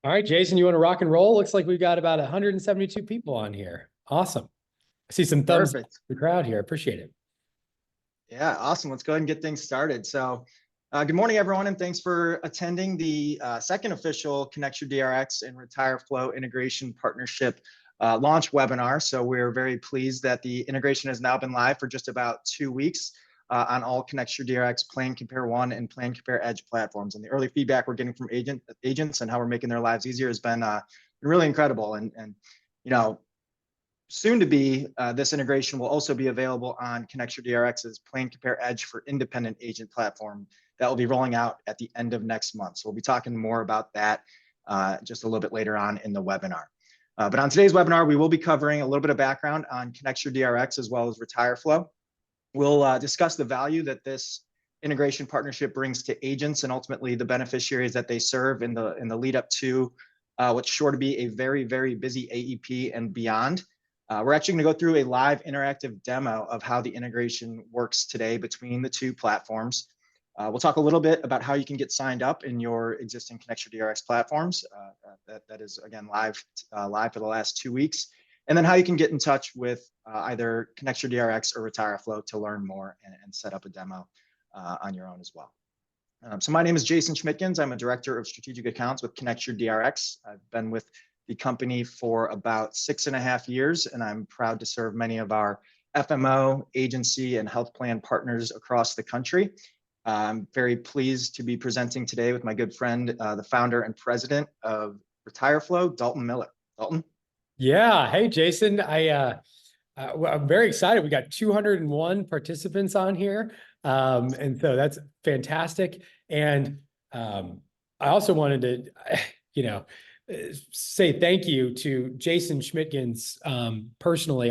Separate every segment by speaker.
Speaker 1: All right, Jason, you want to rock and roll? Looks like we've got about 172 people on here. Awesome. I see some thumbs up
Speaker 2: Perfect.
Speaker 1: in the crowd here. Appreciate it.
Speaker 2: Yeah, awesome. Let's go ahead and get things started. Good morning, everyone, and thanks for attending the second official ConnectureDRX and RetireFlo integration partnership launch webinar. So we're very pleased that the integration has now been live for just about 2 weeks on all ConnectureDRX Plan Compare One and Plan Compare Edge platforms. And the early feedback we're getting from agents and how we're making their lives easier has been really incredible. And you know, soon to be, this integration will also be available on ConnectureDRX's Plan Compare Edge for independent agent platform that will be rolling out at the end of next month. So we'll be talking more about that just a little bit later on in the webinar. But on today's webinar, we will be covering a little bit of background on ConnectureDRX as well as RetireFlo. We'll discuss the value that this integration partnership brings to agents and ultimately the beneficiaries that they serve in the lead up to what's sure to be a very, very busy AEP and beyond. We're actually going to go through a live interactive demo of how the integration works today between the two platforms. We'll talk a little bit about how you can get signed up in your existing ConnectureDRX platforms. That is, again, live for the last 2 weeks. And then how you can get in touch with either ConnectureDRX or RetireFlo to learn more and set up a demo on your own as well. So my name is Jason Schmidtkins. I'm a director of strategic accounts with ConnectureDRX. I've been with the company for about 6.5 years, and I'm proud to serve many of our FMO, agency, and health plan partners across the country. I'm very pleased to be presenting today with my good friend, the founder and president of RetireFlo, Dalton Miller. Dalton?
Speaker 1: Yeah. Hey, Jason. I'm very excited. We got 201 participants on here. And so that's fantastic. And I also wanted to, say thank you to Jason Schmidtkins personally.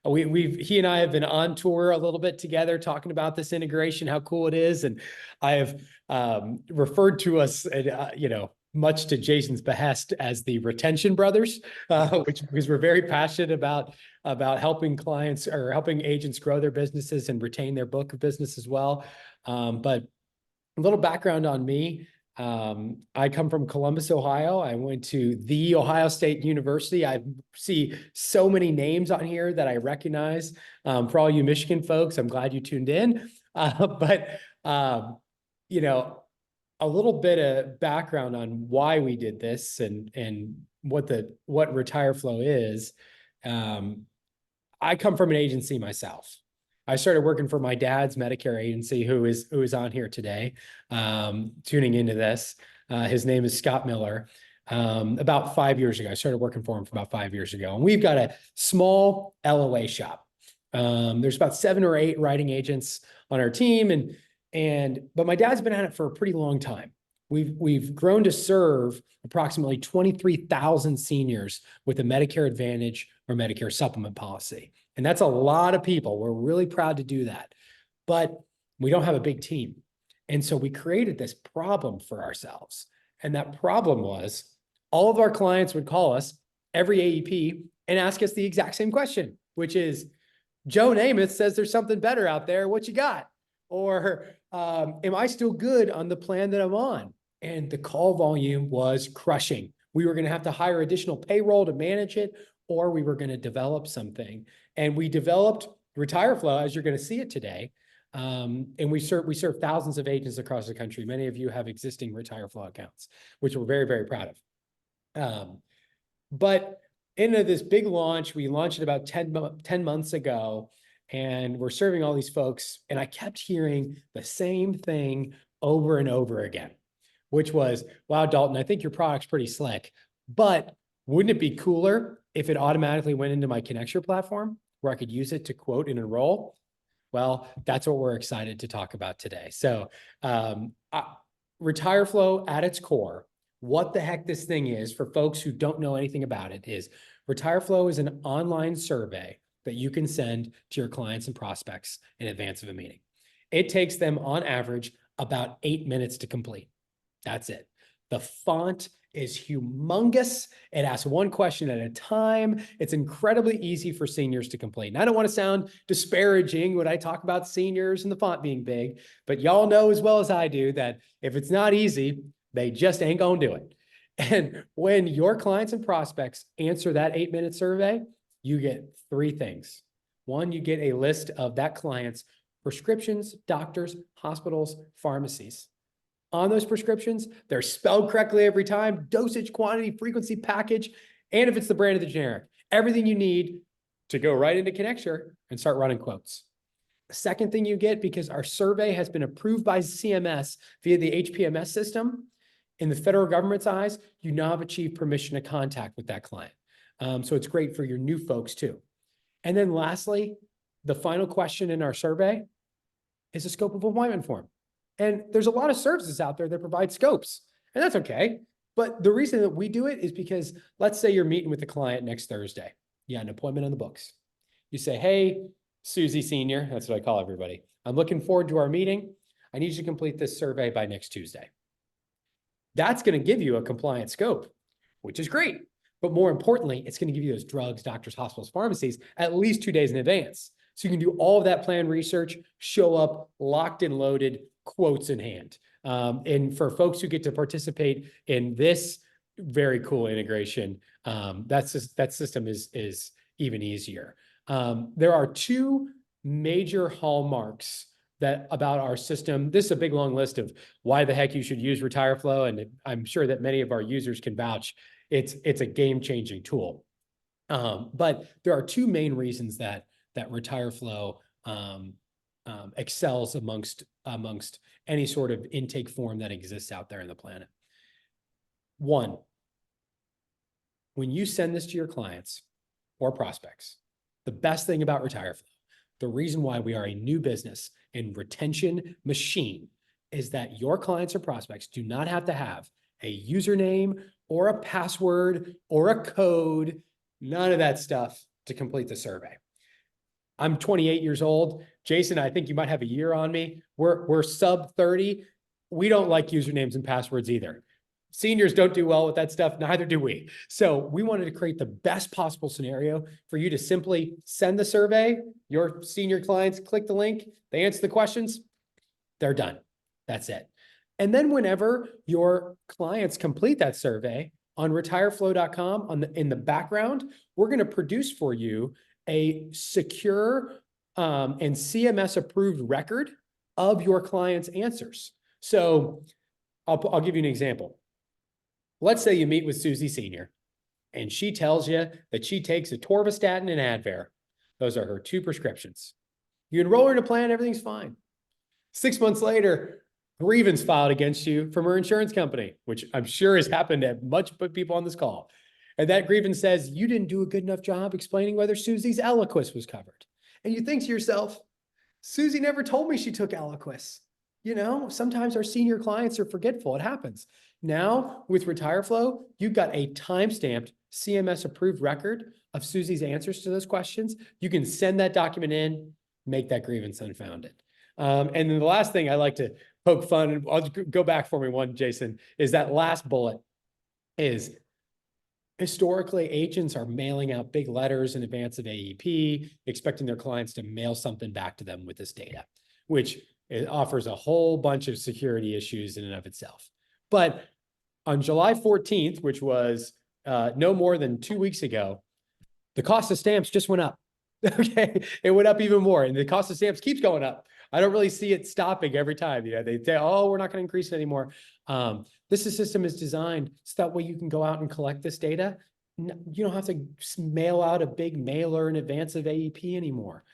Speaker 1: He and I have been on tour a little bit together talking about this integration, how cool it is, and I have referred to us, much to Jason's behest as the Retention Brothers, because we're very passionate about helping clients or helping agents grow their businesses and retain their book of business as well. But a little background on me. I come from Columbus, Ohio. I went to the Ohio State University. I see so many names on here that I recognize. For all you Michigan folks, I'm glad you tuned in. A little bit of background on why we did this and what RetireFlo is. I come from an agency myself. I started working for my dad's Medicare agency, who is on here today, tuning into this. His name is Scott Miller. About 5 years ago, I started working for him for about 5 years ago, and we've got a small LOA shop. There's about 7 or 8 writing agents on our team, but my dad's been at it for a pretty long time. We've grown to serve approximately 23,000 seniors with a Medicare Advantage or Medicare supplement policy. And that's a lot of people. We're really proud to do that. But we don't have a big team. And so we created this problem for ourselves. And that problem was all of our clients would call us every AEP and ask us the exact same question, which is, Joe Namath says there's something better out there. What you got? Or am I still good on the plan that I'm on? And the call volume was crushing. We were going to have to hire additional payroll to manage it, or we were going to develop something. And we developed RetireFlo, as you're going to see it today. And we serve thousands of agents across the country. Many of you have existing RetireFlo accounts, which we're very, very proud of. But into this big launch, we launched it about 10 months ago, and we're serving all these folks. And I kept hearing the same thing over and over again, which was, wow, Dalton, I think your product's pretty slick, but wouldn't it be cooler if it automatically went into my Connecture platform where I could use it to quote and enroll? Well, that's what we're excited to talk about today. So RetireFlo at its core, what the heck this thing is for folks who don't know anything about it is RetireFlo is an online survey that you can send to your clients and prospects in advance of a meeting. It takes them on average about 8 minutes to complete. That's it. The font is humongous. It asks one question at a time. It's incredibly easy for seniors to complete. And I don't want to sound disparaging when I talk about seniors and the font being big, but y'all know as well as I do that if it's not easy, they just ain't gonna do it. And when your clients and prospects answer that 8-minute survey, you get 3 things. One, you get a list of that client's prescriptions, doctors, hospitals, pharmacies. On those prescriptions, they're spelled correctly every time, dosage, quantity, frequency, package, and if it's the brand of the generic, everything you need to go right into Connecture and start running quotes. The second thing you get, because our survey has been approved by CMS via the HPMS system, in the federal government's eyes, you now have achieved permission to contact with that client. So it's great for your new folks too. And then lastly, the final question in our survey is a scope of appointment form. And there's a lot of services out there that provide scopes, and that's okay. But the reason that we do it is because let's say you're meeting with the client next Thursday. You got an appointment on the books. You say, hey, Susie Senior, that's what I call everybody. I'm looking forward to our meeting. I need you to complete this survey by next Tuesday. That's going to give you a compliant scope, which is great. But more importantly, it's going to give you those drugs, doctors, hospitals, pharmacies at least 2 days in advance. So you can do all of that planned research, show up locked and loaded, quotes in hand. And for folks who get to participate in this very cool integration, that system is even easier. There are 2 major hallmarks that about our system. This is a big long list of why the heck you should use RetireFlo, and I'm sure that many of our users can vouch. It's a game-changing tool. But there are 2 main reasons that RetireFlo excels amongst any sort of intake form that exists out there in the planet. One, when you send this to your clients or prospects, the best thing about RetireFlo, the reason why we are a new business and retention machine, is that your clients or prospects do not have to have a username or a password or a code, none of that stuff to complete the survey. I'm 28 years old. Jason, I think you might have a year on me. We're sub 30. We don't like usernames and passwords either. Seniors don't do well with that stuff, neither do we. So we wanted to create the best possible scenario for you to simply send the survey, your senior clients click the link, they answer the questions, they're done. That's it. And then whenever your clients complete that survey on retireflo.com, in the background, we're going to produce for you a secure and CMS approved record of your client's answers. So I'll give you an example. Let's say you meet with Susie Senior and she tells you that she takes atorvastatin and Advair. Those are her 2 prescriptions. You enroll her in a plan, everything's fine. 6 months later, grievance filed against you from her insurance company, which I'm sure has happened to much people on this call. And that grievance says you didn't do a good enough job explaining whether Susie's Eliquis was covered. And you think to yourself, Susie never told me she took Eliquis. You know, sometimes our senior clients are forgetful. It happens. Now with RetireFlo, you've got a time-stamped CMS approved record of Susie's answers to those questions. You can send that document in, make that grievance unfounded. And then the last thing I like to poke fun, and I'll go back for me one, Jason, is that last bullet is historically agents are mailing out big letters in advance of AEP, expecting their clients to mail something back to them with this data, which it offers a whole bunch of security issues in and of itself. But on July 14th, which was no more than 2 weeks ago, the cost of stamps just went up. Okay, it went up even more, and the cost of stamps keeps going up. I don't really see it stopping every time. You know, they say, "Oh, we're not going to increase it anymore." This system is designed so that way you can go out and collect this data. You don't have to mail out a big mailer in advance of AEP anymore.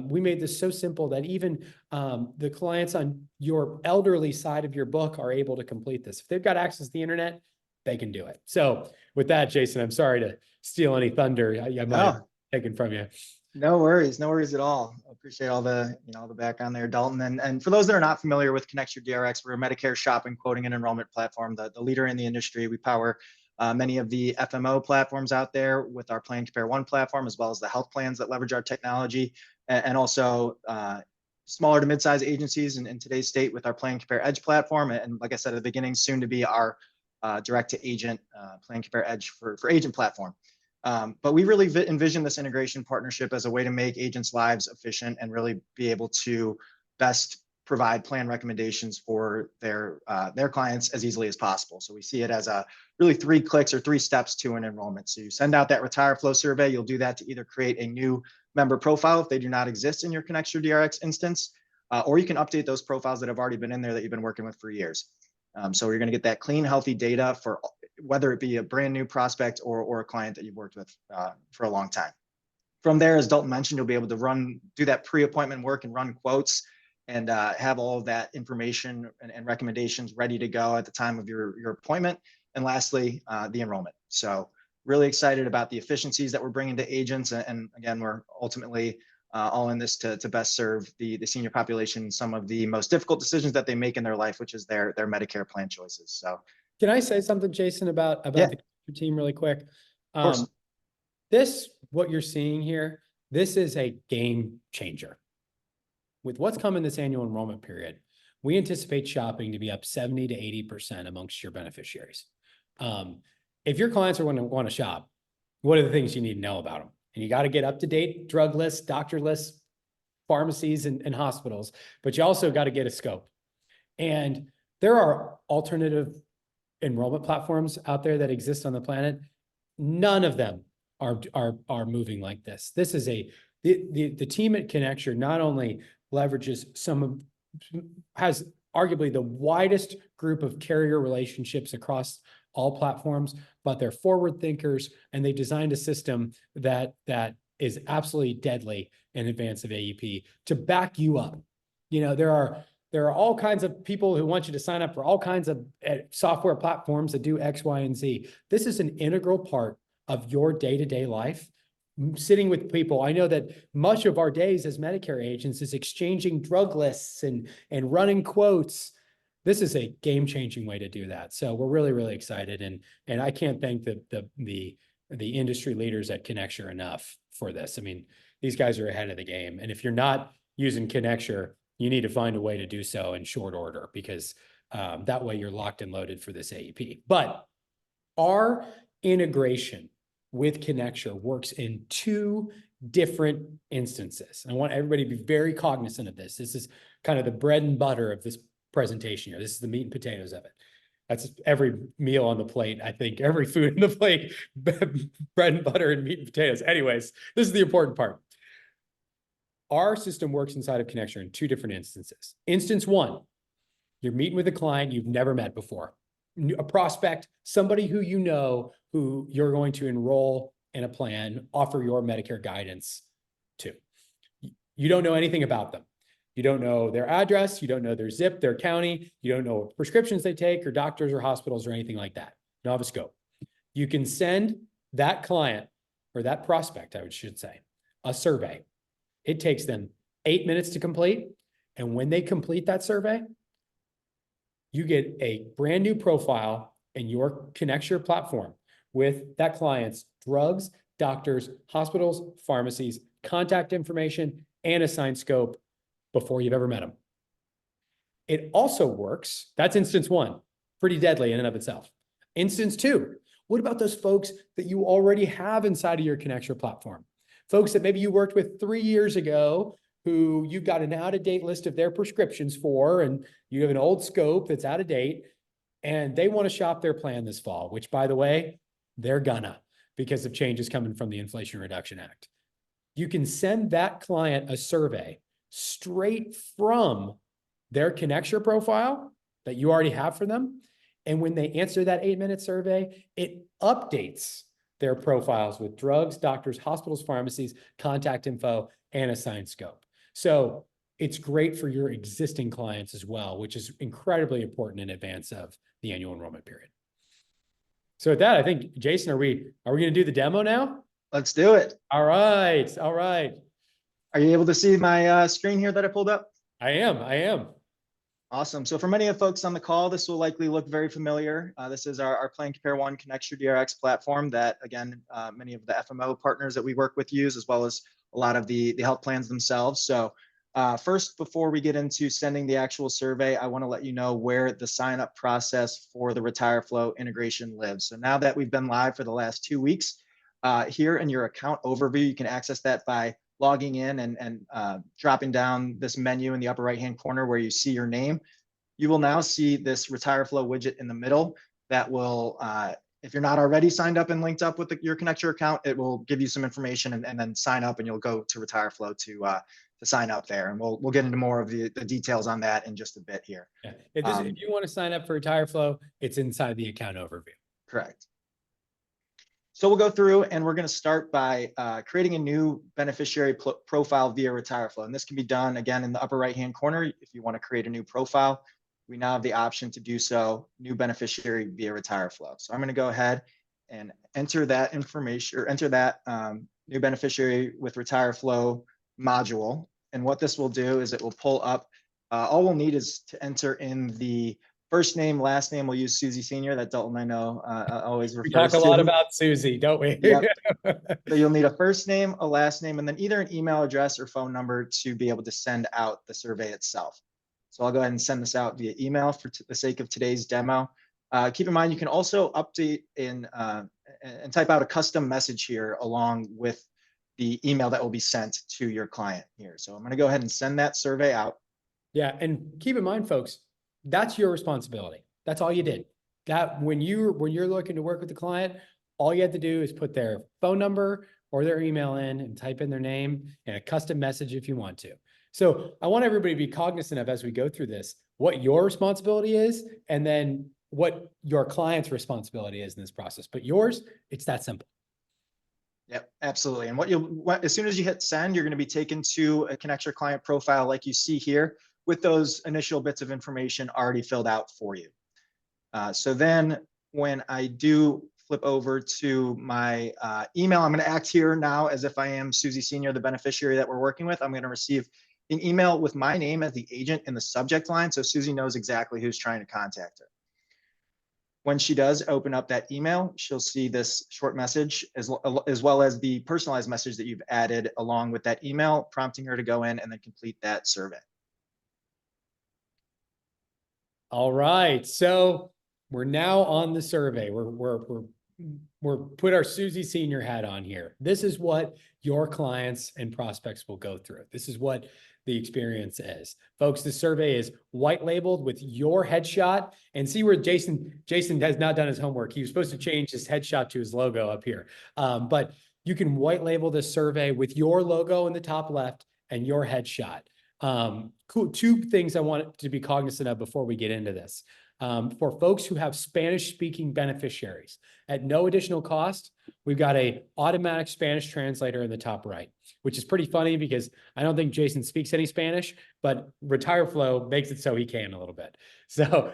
Speaker 1: We made this so simple that even the clients on your elderly side of your book are able to complete this. If they've got access to the internet, they can do it. So with that, Jason, I'm sorry to steal any thunder I might have taken from you.
Speaker 2: No worries at all. I appreciate all the all the background there, Dalton. And for those that are not familiar with Connecture DRX, we're a Medicare shopping, quoting, and enrollment platform, the leader in the industry. We power many of the FMO platforms out there with our Plan Compare One platform, as well as the health plans that leverage our technology, and also smaller to mid-sized agencies in today's state with our Plan Compare Edge platform. And like I said at the beginning, soon to be our direct to agent Plan Compare Edge for agent platform. But we really envision this integration partnership as a way to make agents' lives efficient and really be able to best provide plan recommendations for their clients as easily as possible. So we see it as a really 3 clicks or 3 steps to an enrollment. So you send out that RetireFlo survey. You'll do that to either create a new member profile if they do not exist in your ConnectureDRX instance, or you can update those profiles that have already been in there that you've been working with for years. So you're going to get that clean, healthy data for whether it be a brand new prospect or a client that you've worked with for a long time. From there, as Dalton mentioned, you'll be able to do that pre-appointment work and run quotes and have all of that information and recommendations ready to go at the time of your appointment. And lastly, the enrollment. So really excited about the efficiencies that we're bringing to agents. And again, we're ultimately all in this to best serve the senior population, some of the most difficult decisions that they make in their life, which is their Medicare plan choices. So
Speaker 1: Can I say something, Jason, about
Speaker 2: yeah,
Speaker 1: the team really quick?
Speaker 2: of course.
Speaker 1: What you're seeing here, this is a game changer. With what's coming this annual enrollment period, we anticipate shopping to be up 70 to 80% amongst your beneficiaries. If your clients are going to want to shop, what are the things you need to know about them? And you got to get up-to-date drug lists, doctor lists, pharmacies, and hospitals, but you also got to get a scope. And there are alternative enrollment platforms out there that exist on the planet. None of them are moving like this. This is the team at Connecture not only leverages has arguably the widest group of carrier relationships across all platforms, but they're forward thinkers, and they designed a system that is absolutely deadly in advance of AEP to back you up. You know, there are all kinds of people who want you to sign up for all kinds of software platforms that do X, Y, and Z. This is an integral part of your day-to-day life. Sitting with people, I know that much of our days as Medicare agents is exchanging drug lists and running quotes. This is a game-changing way to do that. So we're really, really excited, and I can't thank the industry leaders at Connecture enough for this. I mean, these guys are ahead of the game, and if you're not using Connecture, you need to find a way to do so in short order, because that way you're locked and loaded for this AEP. But our integration with Connecture works in 2 different instances. I want everybody to be very cognizant of this. This is kind of the bread and butter of this presentation here. This is the meat and potatoes of it. That's every meal on the plate. I think every food on the plate, bread and butter and meat and potatoes. Anyways, this is the important part. Our system works inside of Connecture in 2 different instances. Instance 1, you're meeting with a client you've never met before, a prospect, somebody who you know, who you're going to enroll in a plan, offer your Medicare guidance to. You don't know anything about them. You don't know their address. You don't know their zip, their county. You don't know what prescriptions they take, or doctors or hospitals or anything like that. You don't have a scope. You can send that client, or that prospect, I should say, a survey. It takes them 8 minutes to complete. And when they complete that survey, you get a brand new profile in your Connecture platform with that client's drugs, doctors, hospitals, pharmacies, contact information, and assigned scope before you've ever met them. It also works. That's instance 1, pretty deadly in and of itself. Instance 2, what about those folks that you already have inside of your Connecture platform? Folks that maybe you worked with 3 years ago, who you've got an out-of-date list of their prescriptions for, and you have an old scope that's out of date, and they want to shop their plan this fall, which, by the way, they're gonna, because of changes coming from the Inflation Reduction Act. You can send that client a survey straight from their Connecture profile that you already have for them. And when they answer that 8-minute survey, it updates their profiles with drugs, doctors, hospitals, pharmacies, contact info, and assigned scope. So it's great for your existing clients as well, which is incredibly important in advance of the annual enrollment period. So with that, I think, Jason, are we going to do the demo now?
Speaker 2: Let's do it.
Speaker 1: All right. All right.
Speaker 2: Are you able to see my screen here that I pulled up?
Speaker 1: I am.
Speaker 2: Awesome. So for many of folks on the call, this will likely look very familiar. This is our Plan Compare One ConnectureDRX platform that, again, many of the FMO partners that we work with use, as well as a lot of the health plans themselves. So first, before we get into sending the actual survey, I want to let you know where the sign-up process for the RetireFlo integration lives. So now that we've been live for the last 2 weeks, here in your account overview, you can access that by logging in and dropping down this menu in the upper right-hand corner where you see your name, you will now see this RetireFlo widget in the middle that will, if you're not already signed up and linked up with your Connecture account, it will give you some information and then sign up, and you'll go to RetireFlo to sign up there. And we'll get into more of the details on that in just a bit here.
Speaker 1: Yeah. If you want to sign up for RetireFlo, it's inside the account overview.
Speaker 2: Correct. So we'll go through and we're going to start by creating a new beneficiary profile via RetireFlo. And this can be done again in the upper right-hand corner. If you want to create a new profile, we now have the option to do so, new beneficiary via RetireFlo. So I'm going to go ahead and enter that information, or enter that new beneficiary with RetireFlo module. And what this will do is it will pull up, all we'll need is to enter in the first name, last name. We'll use Susie Senior. That Dalton, I know, always refers to.
Speaker 1: We talk a lot about Susie, don't we?
Speaker 2: Yep. So you'll need a first name, a last name, and then either an email address or phone number to be able to send out the survey itself. So I'll go ahead and send this out via email for the sake of today's demo. Keep in mind, you can also update and type out a custom message here along with the email that will be sent to your client here. So I'm going to go ahead and send that survey out.
Speaker 1: Yeah, and keep in mind, folks, that's your responsibility. That's all you did. That when you're looking to work with the client, all you have to do is put their phone number or their email in and type in their name and a custom message if you want to. So I want everybody to be cognizant of, as we go through this, what your responsibility is, and then what your client's responsibility is in this process. But yours, it's that simple.
Speaker 2: Yep, absolutely. And as soon as you hit send, you're going to be taken to a Connecture client profile like you see here, with those initial bits of information already filled out for you. So then when I do flip over to my email, I'm going to act here now as if I am Susie Senior, the beneficiary that we're working with. I'm going to receive an email with my name as the agent in the subject line, so Susie knows exactly who's trying to contact her. When she does open up that email, she'll see this short message as well as the personalized message that you've added along with that email, prompting her to go in and then complete that survey.
Speaker 1: All right, so we're now on the survey. We're put our Susie Senior hat on here. This is what your clients and prospects will go through. This is what the experience is. Folks, the survey is white labeled with your headshot, and see where Jason has not done his homework. He was supposed to change his headshot to his logo up here. But you can white label this survey with your logo in the top left and your headshot. Cool. Two things I want to be cognizant of before we get into this. For folks who have Spanish-speaking beneficiaries, at no additional cost, we've got an automatic Spanish translator in the top right, which is pretty funny because I don't think Jason speaks any Spanish, but RetireFlo makes it so he can a little bit. So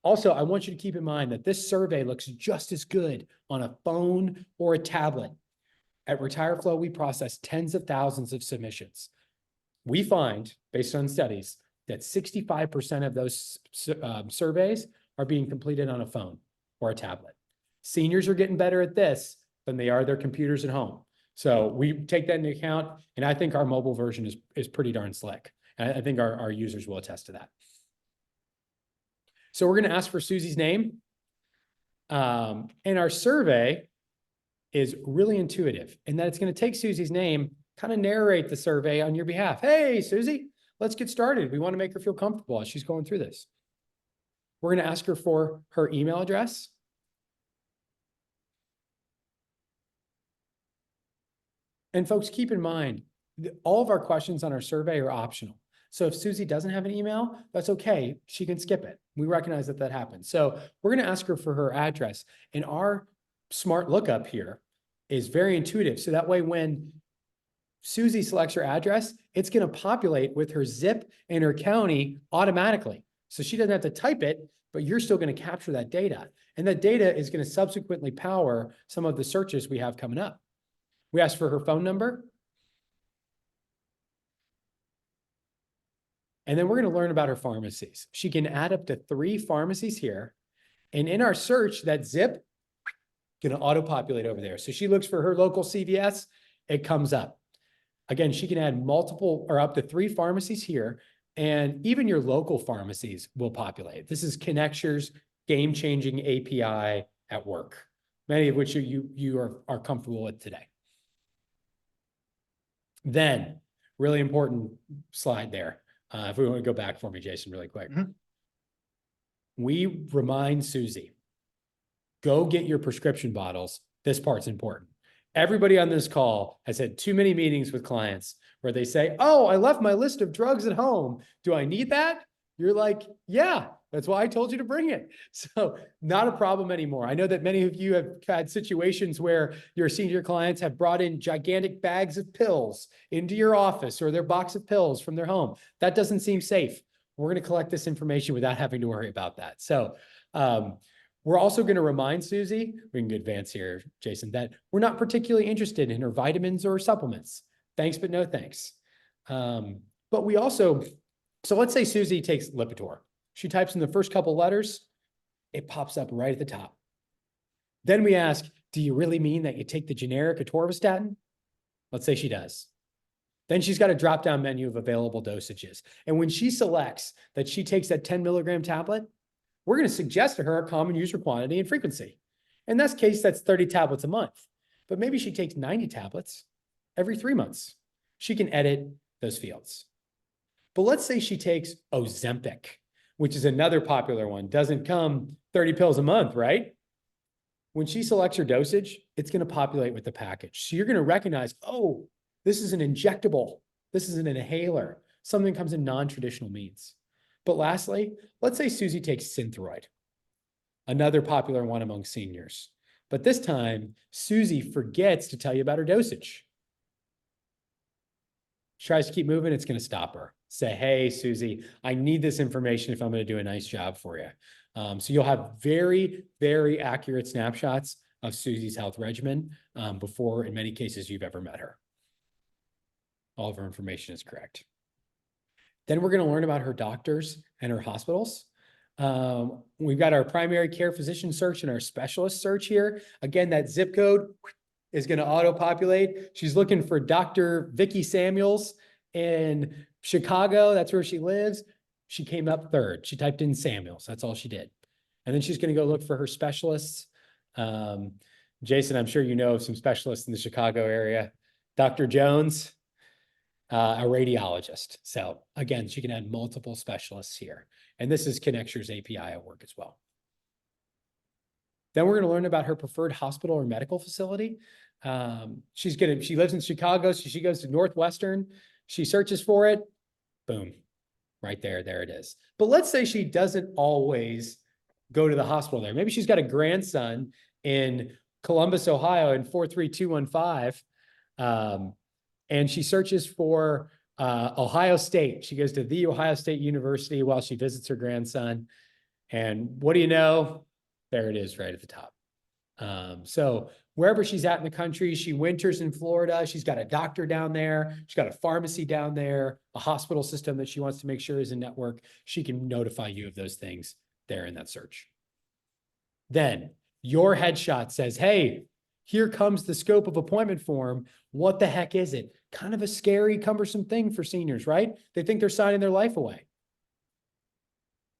Speaker 1: also, I want you to keep in mind that this survey looks just as good on a phone or a tablet. At RetireFlo, we process tens of thousands of submissions. We find, based on studies, that 65% of those surveys are being completed on a phone or a tablet. Seniors are getting better at this than they are their computers at home. So we take that into account, and I think our mobile version is pretty darn slick. And I think our users will attest to that. So we're going to ask for Susie's name. And our survey is really intuitive in that it's going to take Susie's name, kind of narrate the survey on your behalf. Hey, Susie, let's get started. We want to make her feel comfortable as she's going through this. We're going to ask her for her email address. And folks, keep in mind, all of our questions on our survey are optional. So if Susie doesn't have an email, that's okay. She can skip it. We recognize that happens. So we're going to ask her for her address. And our smart lookup here is very intuitive. So that way, when Susie selects her address, it's going to populate with her zip and her county automatically. So she doesn't have to type it, but you're still going to capture that data. And that data is going to subsequently power some of the searches we have coming up. We asked for her phone number. And then we're going to learn about her pharmacies. She can add up to 3 pharmacies here. And in our search, that zip is going to auto-populate over there. So she looks for her local CVS, it comes up. Again, she can add multiple or up to 3 pharmacies here, and even your local pharmacies will populate. This is Connecture's game-changing API at work, many of which you are comfortable with today. Then, really important slide there. If we want to go back for me, Jason, really quick. We remind Susie, go get your prescription bottles. This part's important. Everybody on this call has had too many meetings with clients where they say, oh, I left my list of drugs at home. Do I need that? You're like, yeah, that's why I told you to bring it. So not a problem anymore. I know that many of you have had situations where your senior clients have brought in gigantic bags of pills into your office or their box of pills from their home. That doesn't seem safe. We're going to collect this information without having to worry about that. So we're also going to remind Susie, we can advance here, Jason, that we're not particularly interested in her vitamins or supplements. Thanks, but no thanks. But we also, so let's say Susie takes Lipitor. She types in the first couple letters, it pops up right at the top. Then we ask, do you really mean that you take the generic atorvastatin? Let's say she does. Then she's got a drop-down menu of available dosages. And when she selects that she takes that 10 milligram tablet, we're going to suggest to her a common user quantity and frequency. In this case, that's 30 tablets a month. But maybe she takes 90 tablets every 3 months. She can edit those fields. But let's say she takes Ozempic, which is another popular one. Doesn't come 30 pills a month, right? When she selects her dosage, it's going to populate with the package. So you're going to recognize, oh, this is an injectable. This is an inhaler. Something comes in non-traditional means. But lastly, let's say Susie takes Synthroid, another popular one among seniors. But this time, Susie forgets to tell you about her dosage. She tries to keep moving, it's going to stop her. Say, hey, Susie, I need this information if I'm going to do a nice job for you. So you'll have very, very accurate snapshots of Susie's health regimen before, in many cases, you've ever met her. All of her information is correct. Then we're going to learn about her doctors and her hospitals. We've got our primary care physician search and our specialist search here. Again, that zip code is going to auto-populate. She's looking for Dr. Vicki Samuels in Chicago. That's where she lives. She came up third. She typed in Samuels. That's all she did. And then she's going to go look for her specialists. Jason, I'm sure you know of some specialists in the Chicago area. Dr. Jones, a radiologist. So again, she can add multiple specialists here. And this is Connecture's API at work as well. Then we're going to learn about her preferred hospital or medical facility. She lives in Chicago, so she goes to Northwestern. She searches for it. Boom, right there it is. But let's say she doesn't always go to the hospital there. Maybe she's got a grandson in Columbus, Ohio in 43215. And she searches for Ohio State. She goes to the Ohio State University while she visits her grandson. And what do you know? There it is right at the top. So wherever she's at in the country, she winters in Florida. She's got a doctor down there. She's got a pharmacy down there, a hospital system that she wants to make sure is in network. She can notify you of those things there in that search. Then your headshot says, hey, here comes the scope of appointment form. What the heck is it? Kind of a scary, cumbersome thing for seniors, right? They think they're signing their life away.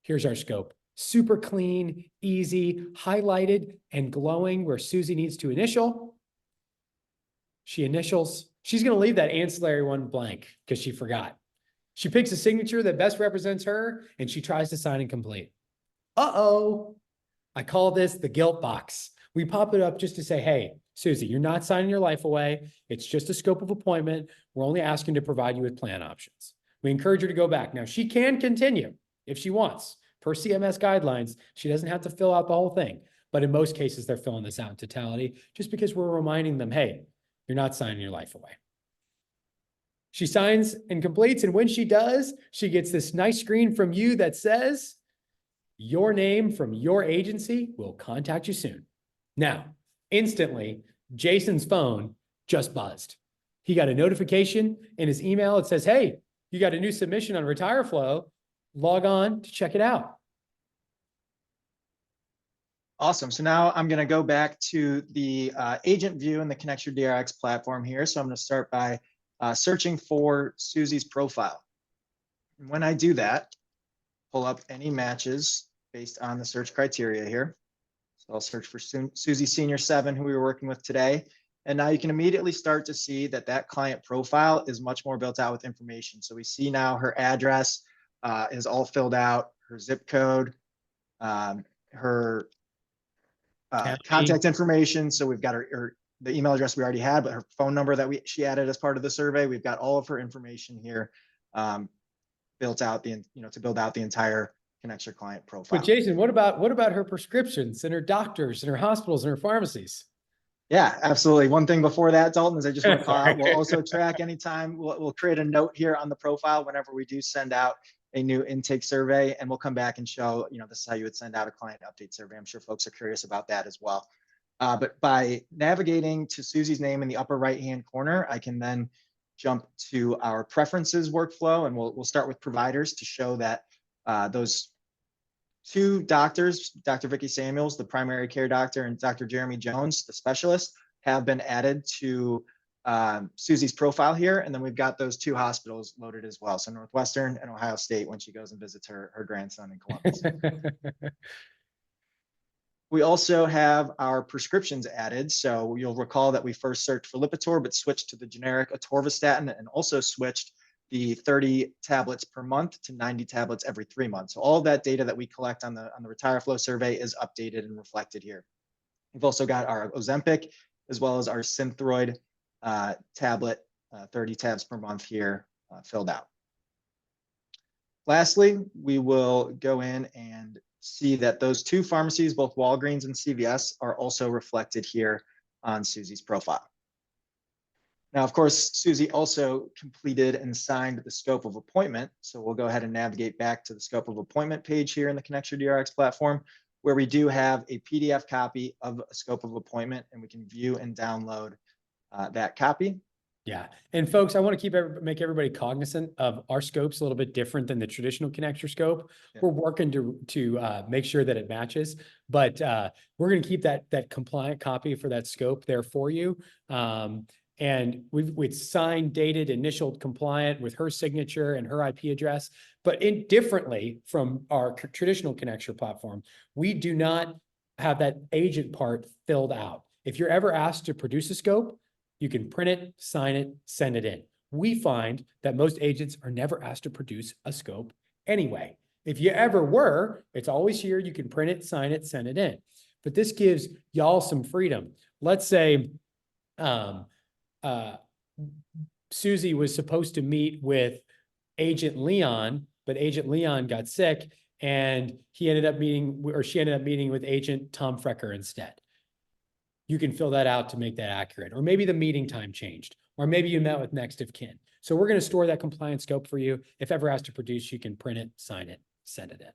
Speaker 1: Here's our scope. Super clean, easy, highlighted, and glowing where Susie needs to initial. She initials. She's going to leave that ancillary one blank because she forgot. She picks a signature that best represents her, and she tries to sign and complete. Uh-oh. I call this the guilt box. We pop it up just to say, hey, Susie, you're not signing your life away. It's just a scope of appointment. We're only asking to provide you with plan options. We encourage her to go back. Now, she can continue if she wants. Per CMS guidelines, she doesn't have to fill out the whole thing. But in most cases, they're filling this out in totality just because we're reminding them, hey, you're not signing your life away. She signs and completes, and when she does, she gets this nice screen from you that says, your name from your agency will contact you soon. Now, instantly, Jason's phone just buzzed. He got a notification in his email. It says, hey, you got a new submission on RetireFlo. Log on to check it out.
Speaker 2: Awesome. So now I'm going to go back to the agent view in the ConnectureDRX platform here. So I'm going to start by searching for Susie's profile. And when I do that, pull up any matches based on the search criteria here. So I'll search for Susie Senior 7, who we were working with today. And now you can immediately start to see that that client profile is much more built out with information. So we see now her address is all filled out, her zip code, her
Speaker 1: County.
Speaker 2: contact information. So we've got the email address we already had, but her phone number that she added as part of the survey. We've got all of her information here built out to build out the entire Connecture client profile.
Speaker 1: But Jason, what about her prescriptions and her doctors and her hospitals and her pharmacies?
Speaker 2: Yeah, absolutely. One thing before that, Dalton, is I just want to call
Speaker 1: Sorry.
Speaker 2: out, we'll also track anytime, we'll create a note here on the profile whenever we do send out a new intake survey, and we'll come back and show, this is how you would send out a client update survey. I'm sure folks are curious about that as well. But by navigating to Susie's name in the upper right-hand corner, I can then jump to our preferences workflow, and we'll start with providers to show that those two doctors, Dr. Vicki Samuels, the primary care doctor, and Dr. Jeremy Jones, the specialist, have been added to Susie's profile here. And then we've got those two hospitals loaded as well. So Northwestern and Ohio State when she goes and visits her grandson in Columbus. We also have our prescriptions added. So you'll recall that we first searched for Lipitor, but switched to the generic atorvastatin, and also switched the 30 tablets per month to 90 tablets every 3 months. So all of that data that we collect on the RetireFlo survey is updated and reflected here. We've also got our Ozempic as well as our Synthroid tablet, 30 tabs per month here filled out. Lastly, we will go in and see that those two pharmacies, both Walgreens and CVS, are also reflected here on Susie's profile. Now, of course, Susie also completed and signed the scope of appointment. So we'll go ahead and navigate back to the scope of appointment page here in the ConnectureDRX platform, where we do have a PDF copy of a scope of appointment, and we can view and download that copy.
Speaker 1: Yeah. And folks, I want to make everybody cognizant of our scope's a little bit different than the traditional connector scope. Yeah. We're working to make sure that it matches, but we're going to keep that compliant copy for that scope there for you. And we've signed, dated, initial compliant with her signature and her IP address, but differently from our traditional Connecture platform, we do not have that agent part filled out. If you're ever asked to produce a scope, you can print it, sign it, send it in. We find that most agents are never asked to produce a scope anyway. If you ever were, it's always here. You can print it, sign it, send it in. But this gives y'all some freedom. Let's say Susie was supposed to meet with Agent Leon, but Agent Leon got sick, and she ended up meeting with Agent Tom Frecker instead. You can fill that out to make that accurate. Or maybe the meeting time changed, or maybe you met with next of kin. So we're going to store that compliance scope for you. If ever asked to produce, you can print it, sign it, send it in.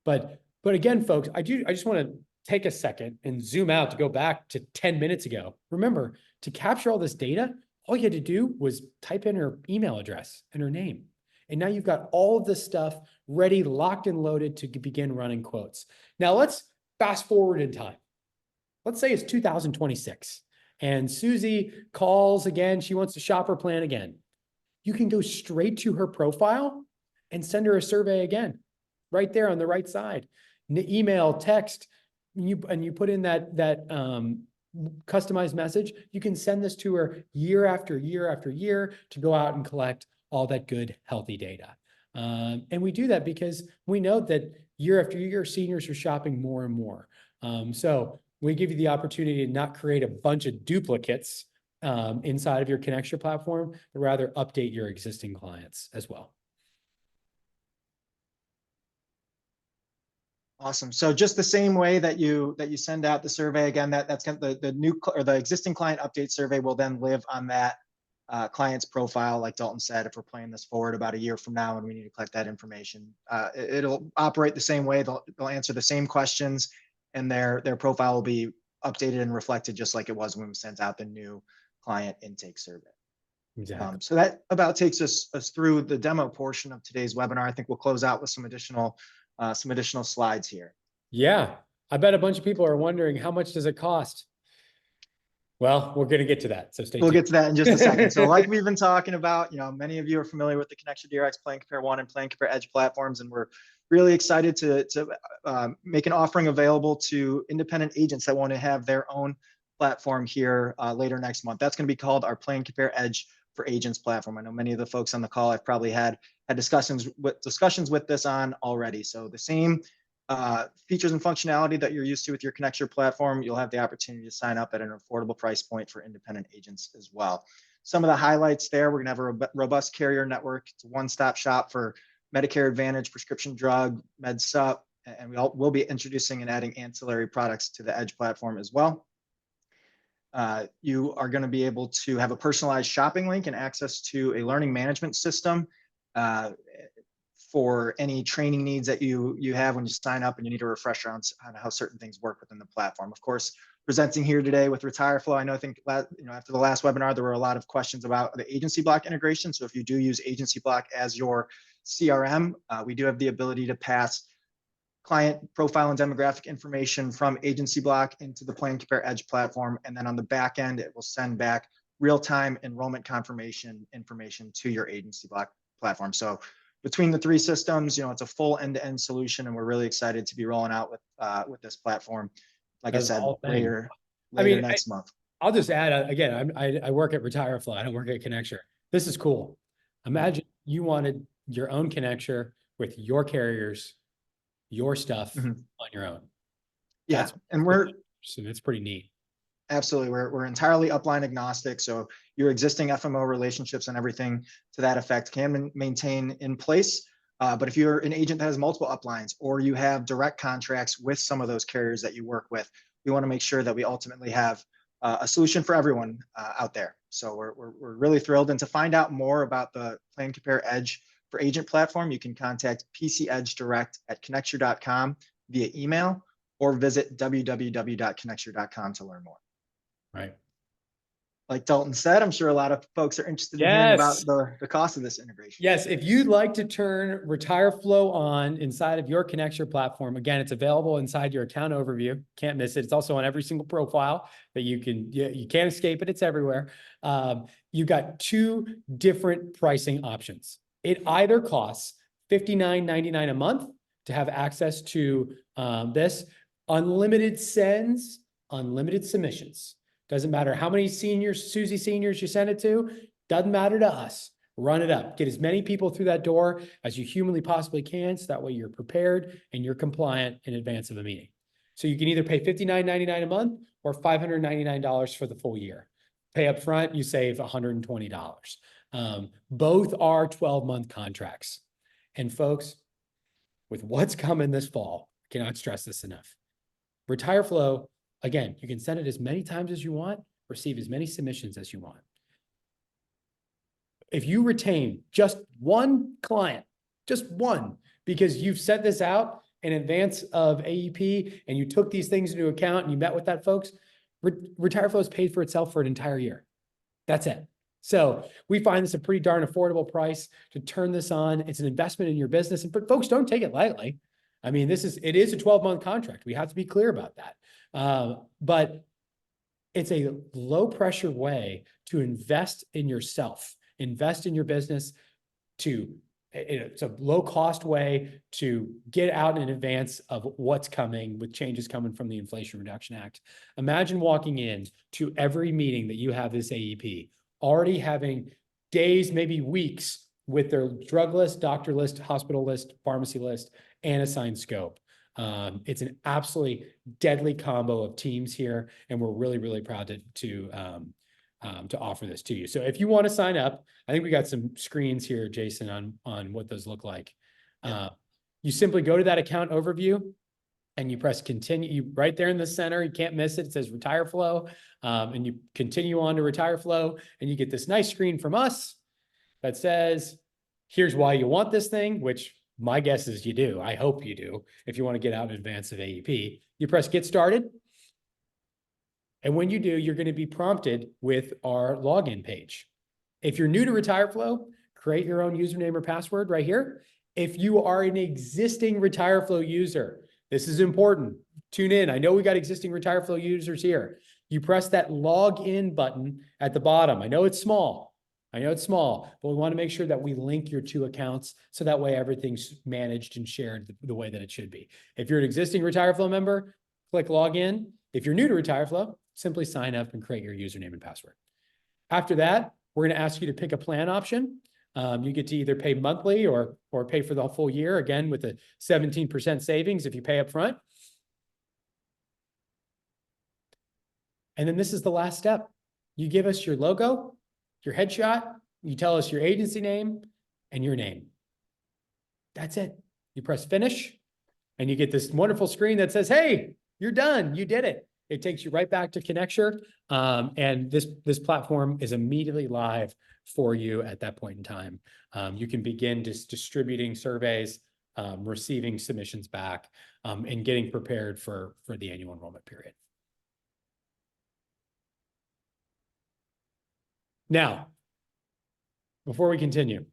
Speaker 1: But again, folks, I just want to take a second and zoom out to go back to 10 minutes ago. Remember, to capture all this data, all you had to do was type in her email address and her name. And now you've got all of this stuff ready, locked and loaded to begin running quotes. Now let's fast forward in time. Let's say it's 2026 and Susie calls again. She wants to shop her plan again. You can go straight to her profile and send her a survey again, right there on the right side. Email, text, and you put in that customized message. You can send this to her year after year after year to go out and collect all that good, healthy data. And we do that because we know that year after year, seniors are shopping more and more. So we give you the opportunity to not create a bunch of duplicates inside of your Connecture platform, but rather update your existing clients as well.
Speaker 2: Awesome. So just the same way that you send out the survey again, that's kind of the new or the existing client update survey will then live on that client's profile. Like Dalton said, if we're playing this forward about a year from now and we need to collect that information, it'll operate the same way. They'll answer the same questions, and their profile will be updated and reflected just like it was when we sent out the new client intake survey.
Speaker 1: Exactly.
Speaker 2: So that about takes us through the demo portion of today's webinar. I think we'll close out with some additional slides here.
Speaker 1: Yeah, I bet a bunch of people are wondering, how much does it cost? Well, we're going to get to that, so stay tuned.
Speaker 2: We'll get to that in just a second. So like we've been talking about, many of you are familiar with the ConnectureDRX Plan Compare One and Plan Compare Edge platforms, and we're really excited to make an offering available to independent agents that want to have their own platform here later next month. That's going to be called our Plan Compare Edge for Agents platform. I know many of the folks on the call I've probably had discussions with this on already. So the same features and functionality that you're used to with your Connecture platform, you'll have the opportunity to sign up at an affordable price point for independent agents as well. Some of the highlights there, we're going to have a robust carrier network. It's a one-stop shop for Medicare Advantage, prescription drug, Med Sup, and we'll be introducing and adding ancillary products to the Edge platform as well. You are going to be able to have a personalized shopping link and access to a learning management system for any training needs that you have when you sign up and you need a refresher on how certain things work within the platform. Of course, presenting here today with RetireFlo, I think after the last webinar, there were a lot of questions about the agency block integration. So if you do use agency block as your CRM, we do have the ability to pass client profile and demographic information from agency block into the Plan Compare Edge platform. And then on the back end, it will send back real-time enrollment confirmation information to your agency block platform. So between the three systems, it's a full end-to-end solution, and we're really excited to be rolling out with this platform. Like I said, later next month.
Speaker 1: I'll just add again. I work at RetireFlo. I don't work at Connecture. This is cool. Imagine you wanted your own Connecture with your carriers, your stuff on your own.
Speaker 2: Yeah,
Speaker 1: it's pretty neat.
Speaker 2: Absolutely. We're entirely upline agnostic. So your existing FMO relationships and everything to that effect can maintain in place. But if you're an agent that has multiple uplines, or you have direct contracts with some of those carriers that you work with, we want to make sure that we ultimately have a solution for everyone out there. So we're really thrilled. And to find out more about the Plan Compare Edge for Agent platform, you can contact PC Edge Direct at Connecture.com via email, or visit www.connecture.com to learn more.
Speaker 1: Right.
Speaker 2: Like Dalton said, I'm sure a lot of folks are interested in hearing about the cost of this integration.
Speaker 1: Yes. If you'd like to turn RetireFlo on inside of your Connecture platform, again, it's available inside your account overview. Can't miss it. It's also on every single profile that you can't escape it. It's everywhere. You've got two different pricing options. It either costs $59.99 a month to have access to this, unlimited sends, unlimited submissions. Doesn't matter how many Susie seniors you send it to, doesn't matter to us. Run it up. Get as many people through that door as you humanly possibly can, so that way you're prepared and you're compliant in advance of a meeting. So you can either pay $59.99 a month or $599 for the full year. Pay up front, you save $120. Both are 12-month contracts. And folks, with what's coming this fall, I cannot stress this enough. RetireFlo, again, you can send it as many times as you want, receive as many submissions as you want. If you retain just one client, just one, because you've sent this out in advance of AEP and you took these things into account and you met with that folks, RetireFlo has paid for itself for an entire year. That's it. So we find this a pretty darn affordable price to turn this on. It's an investment in your business, but folks, don't take it lightly. I mean, it is a 12-month contract. We have to be clear about that. But it's a low pressure way to invest in yourself, invest in your business. It's a low cost way to get out in advance of what's coming, with changes coming from the Inflation Reduction Act. Imagine walking in to every meeting that you have this AEP, already having days, maybe weeks with their drug list, doctor list, hospital list, pharmacy list, and assigned scope. It's an absolutely deadly combo of teams here, and we're really, really proud to offer this to you. So if you want to sign up, I think we got some screens here, Jason, on what those look like. You simply go to that account overview and you press continue right there in the center. You can't miss it. It says RetireFlo, and you continue on to RetireFlo, and you get this nice screen from us that says, here's why you want this thing, which my guess is you do. I hope you do. If you want to get out in advance of AEP, you press get started. And when you do, you're going to be prompted with our login page. If you're new to RetireFlo, create your own username or password right here. If you are an existing RetireFlo user, this is important. Tune in. I know we got existing RetireFlo users here. You press that login button at the bottom. I know it's small, but we want to make sure that we link your two accounts so that way everything's managed and shared the way that it should be. If you're an existing RetireFlo member, click login. If you're new to RetireFlo, simply sign up and create your username and password. After that, we're going to ask you to pick a plan option. You get to either pay monthly or pay for the full year, again, with a 17% savings if you pay up front. And then this is the last step. You give us your logo, your headshot, you tell us your agency name and your name. That's it. You press finish and you get this wonderful screen that says, hey, you're done. You did it. It takes you right back to Connecture. And this platform is immediately live for you at that point in time. You can begin just distributing surveys, receiving submissions back, and getting prepared for the annual enrollment period. Now, before we continue,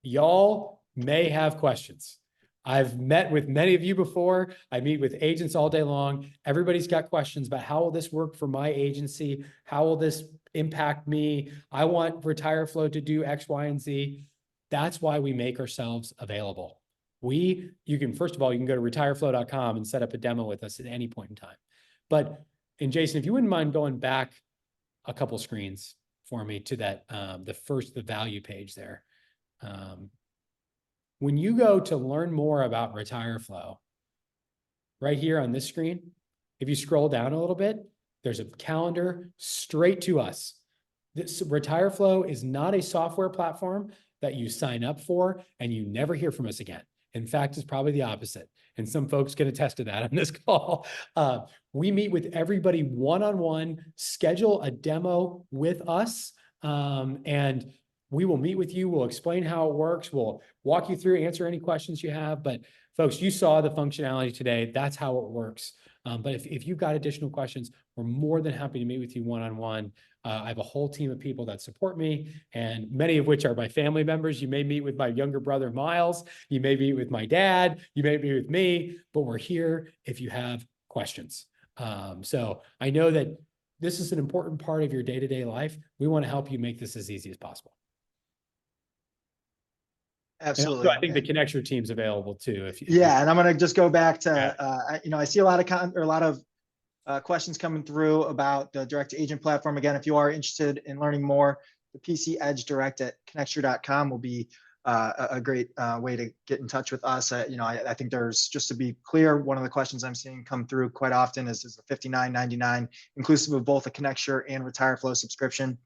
Speaker 1: y'all may have questions. I've met with many of you before. I meet with agents all day long. Everybody's got questions about how will this work for my agency? How will this impact me? I want RetireFlo to do X, Y, and Z. That's why we make ourselves available. First of all, you can go to retireflo.com and set up a demo with us at any point in time. And Jason, if you wouldn't mind going back a couple screens for me to that, the value page there. When you go to learn more about RetireFlo, right here on this screen, if you scroll down a little bit, there's a calendar straight to us. This RetireFlo is not a software platform that you sign up for and you never hear from us again. In fact, it's probably the opposite. And some folks can attest to that on this call. We meet with everybody one-on-one, schedule a demo with us, and we will meet with you. We'll explain how it works. We'll walk you through, answer any questions you have. But folks, you saw the functionality today. That's how it works. But if you've got additional questions, we're more than happy to meet with you one-on-one. I have a whole team of people that support me, and many of which are my family members. You may meet with my younger brother, Miles. You may meet with my dad. You may meet with me, but we're here if you have questions. So I know that this is an important part of your day-to-day life. We want to help you make this as easy as possible.
Speaker 2: Absolutely.
Speaker 1: I think the Connecture team's available too.
Speaker 2: And I'm going to just go back to, I see a lot of questions coming through about the direct to agent platform. Again, if you are interested in learning more, the PC Edge Direct at Connecture.com will be a great way to get in touch with us. I think there's, just to be clear, one of the questions I'm seeing come through quite often is the $59.99 inclusive of both a Connecture and RetireFlo subscription.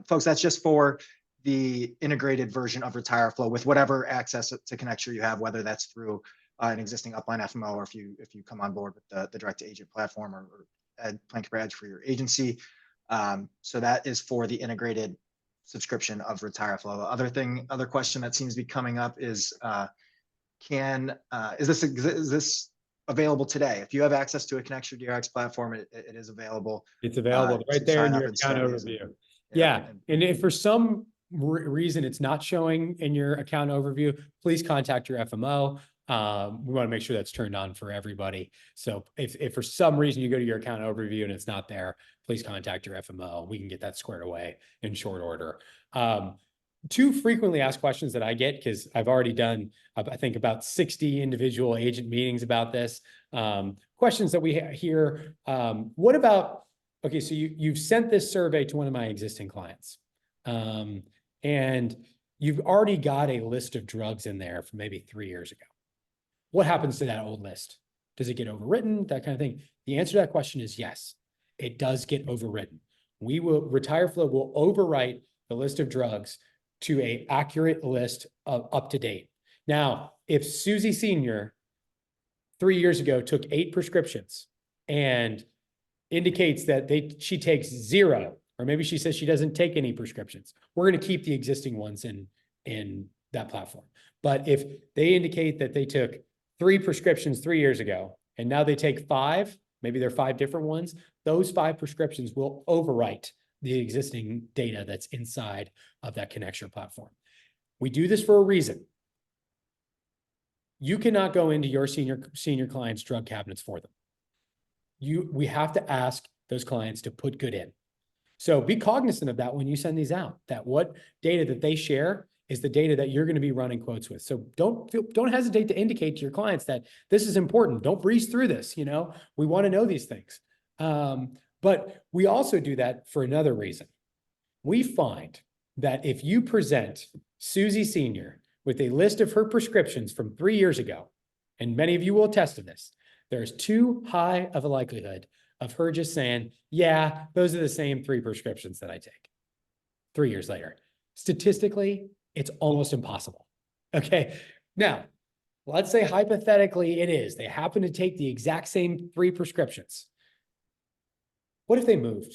Speaker 2: Folks, that's just for the integrated version of RetireFlo with whatever access to Connecture you have, whether that's through an existing upline FMO, or if you come on board with the direct to agent platform or PlanCare Edge for your agency. So that is for the integrated subscription of RetireFlo. Other question that seems to be coming up is, is this available today? If you have access to a Connecture DRX platform, it is available.
Speaker 1: It's available right there in your account overview. And if for some reason it's not showing in your account overview, please contact your FMO. We want to make sure that's turned on for everybody. So if for some reason you go to your account overview and it's not there, please contact your FMO. We can get that squared away in short order. Two frequently asked questions that I get, because I've already done, I think, about 60 individual agent meetings about this. Questions that we hear, what about, okay, so you've sent this survey to one of my existing clients, and you've already got a list of drugs in there from maybe 3 years ago. What happens to that old list? Does it get overwritten? That kind of thing. The answer to that question is yes, it does get overwritten. RetireFlo will overwrite the list of drugs to an accurate list of up to date. Now, if Susie Sr. 3 years ago took 8 prescriptions and indicates that she takes 0, or maybe she says she doesn't take any prescriptions, we're going to keep the existing ones in that platform. But if they indicate that they took 3 prescriptions 3 years ago, and now they take 5, maybe they're 5 different ones, those 5 prescriptions will overwrite the existing data that's inside of that Connecture platform. We do this for a reason. You cannot go into your senior clients' drug cabinets for them. We have to ask those clients to put good in. So be cognizant of that when you send these out, that what data that they share is the data that you're going to be running quotes with. So don't hesitate to indicate to your clients that this is important. Don't breeze through this. We want to know these things. But we also do that for another reason. We find that if you present Susie Senior with a list of her prescriptions from 3 years ago, and many of you will attest to this, there's too high of a likelihood of her just saying, yeah, those are the same 3 prescriptions that I take 3 years later. Statistically, it's almost impossible. Okay. Now, let's say hypothetically it is. They happen to take the exact same 3 prescriptions. What if they moved?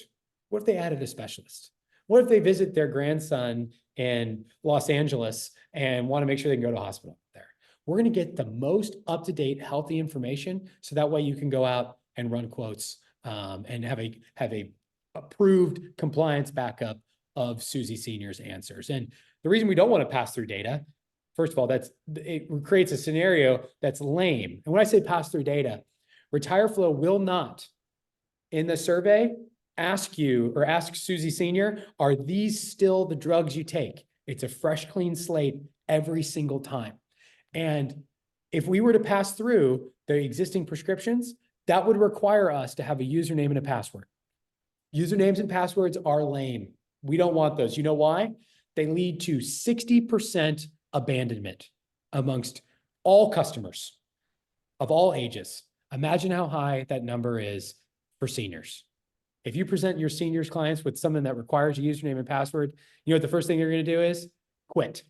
Speaker 1: What if they added a specialist? What if they visit their grandson in Los Angeles and want to make sure they can go to a hospital there? We're going to get the most up-to-date, healthy information, so that way you can go out and run quotes and have a approved compliance backup of Susie Senior's answers. And the reason we don't want to pass through data, first of all, it creates a scenario that's lame. And when I say pass through data, RetireFlo will not, in the survey, ask you or ask Susie Senior, are these still the drugs you take? It's a fresh, clean slate every single time. And if we were to pass through the existing prescriptions, that would require us to have a username and a password. Usernames and passwords are lame. We don't want those. You know why? They lead to 60% abandonment amongst all customers of all ages. Imagine how high that number is for seniors. If you present your seniors clients with something that requires a username and password, you know what the first thing they're going to do is quit.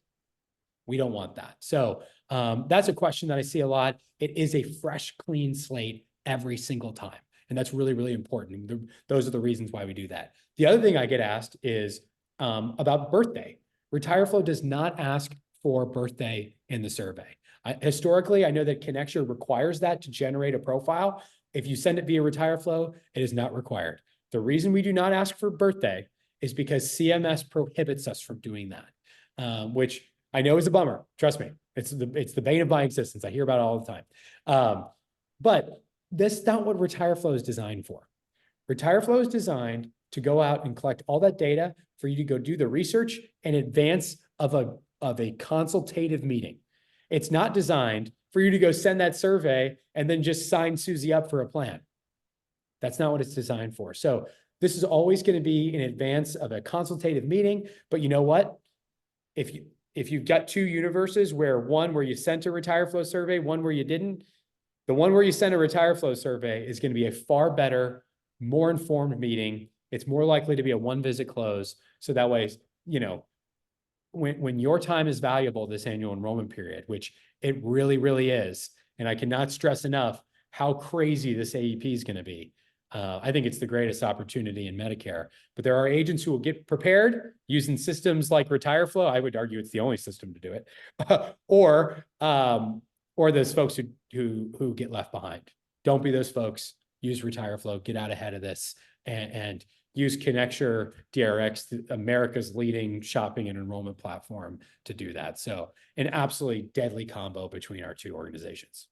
Speaker 1: We don't want that. So that's a question that I see a lot. It is a fresh, clean slate every single time. And that's really, really important. Those are the reasons why we do that. The other thing I get asked is about birthday. RetireFlo does not ask for birthday in the survey. Historically, I know that Connecture requires that to generate a profile. If you send it via RetireFlo, it is not required. The reason we do not ask for birthday is because CMS prohibits us from doing that, which I know is a bummer. Trust me, it's the bane of my existence. I hear about it all the time. But that's not what RetireFlo is designed for. RetireFlo is designed to go out and collect all that data for you to go do the research in advance of a consultative meeting. It's not designed for you to go send that survey and then just sign Susie up for a plan. That's not what it's designed for. So this is always going to be in advance of a consultative meeting. But you know what? If you've got 2 universes where you sent a RetireFlo survey, one where you didn't, the one where you sent a RetireFlo survey is going to be a far better, more informed meeting. It's more likely to be a 1-visit close. So that way, when your time is valuable this annual enrollment period, which it really, really is, and I cannot stress enough how crazy this AEP is going to be. I think it's the greatest opportunity in Medicare, but there are agents who will get prepared using systems like RetireFlo. I would argue it's the only system to do it, or those folks who get left behind. Don't be those folks. Use RetireFlo, get out ahead of this, and use Connecture DRX, America's leading shopping and enrollment platform, to do that. So an absolutely deadly combo between our 2 organizations.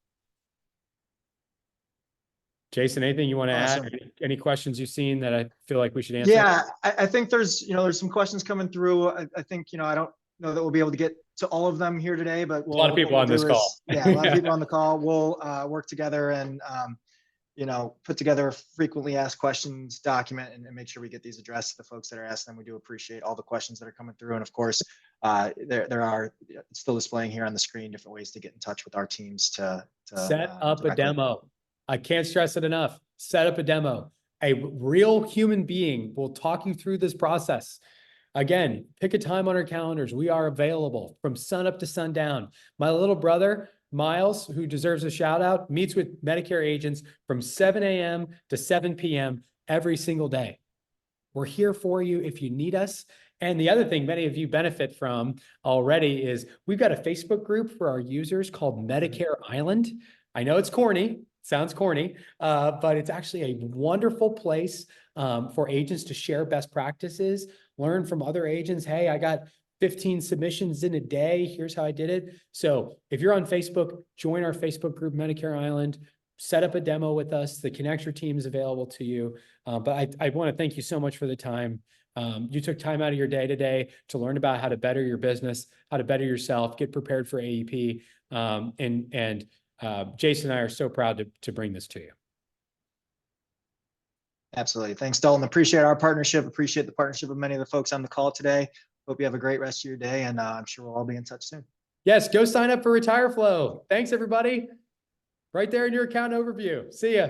Speaker 1: Jason, anything you want to add? Any questions you've seen that I feel like we should answer?
Speaker 2: Yeah, I think there's some questions coming through. I think, I don't know that we'll be able to get to all of them here today, but
Speaker 1: a lot of people on this call.
Speaker 2: Yeah, a lot of people on the call. We'll work together and, put together a frequently asked questions document and make sure we get these addressed to the folks that are asking them. We do appreciate all the questions that are coming through. And of course, there are still displaying here on the screen different ways to get in touch with our teams to
Speaker 1: set up
Speaker 2: directly.
Speaker 1: a demo. I can't stress it enough. Set up a demo. A real human being will talk you through this process. Again, pick a time on our calendars. We are available from sun up to sundown. My little brother, Miles, who deserves a shout out, meets with Medicare agents from 7 a.m. to 7 p.m. every single day. We're here for you if you need us. And the other thing many of you benefit from already is we've got a Facebook group for our users called Medicare Island. I know it's corny. Sounds corny, but it's actually a wonderful place for agents to share best practices, learn from other agents. Hey, I got 15 submissions in a day. Here's how I did it. So if you're on Facebook, join our Facebook group, Medicare Island, set up a demo with us. The Connecture team is available to you. But I want to thank you so much for the time. You took time out of your day today to learn about how to better your business, how to better yourself, get prepared for AEP. Jason and I are so proud to bring this to you.
Speaker 2: Absolutely. Thanks, Dalton. Appreciate our partnership. Appreciate the partnership of many of the folks on the call today. Hope you have a great rest of your day, and I'm sure we'll all be in touch soon.
Speaker 1: Yes, go sign up for RetireFlo. Thanks, everybody. Right there in your account overview. See ya.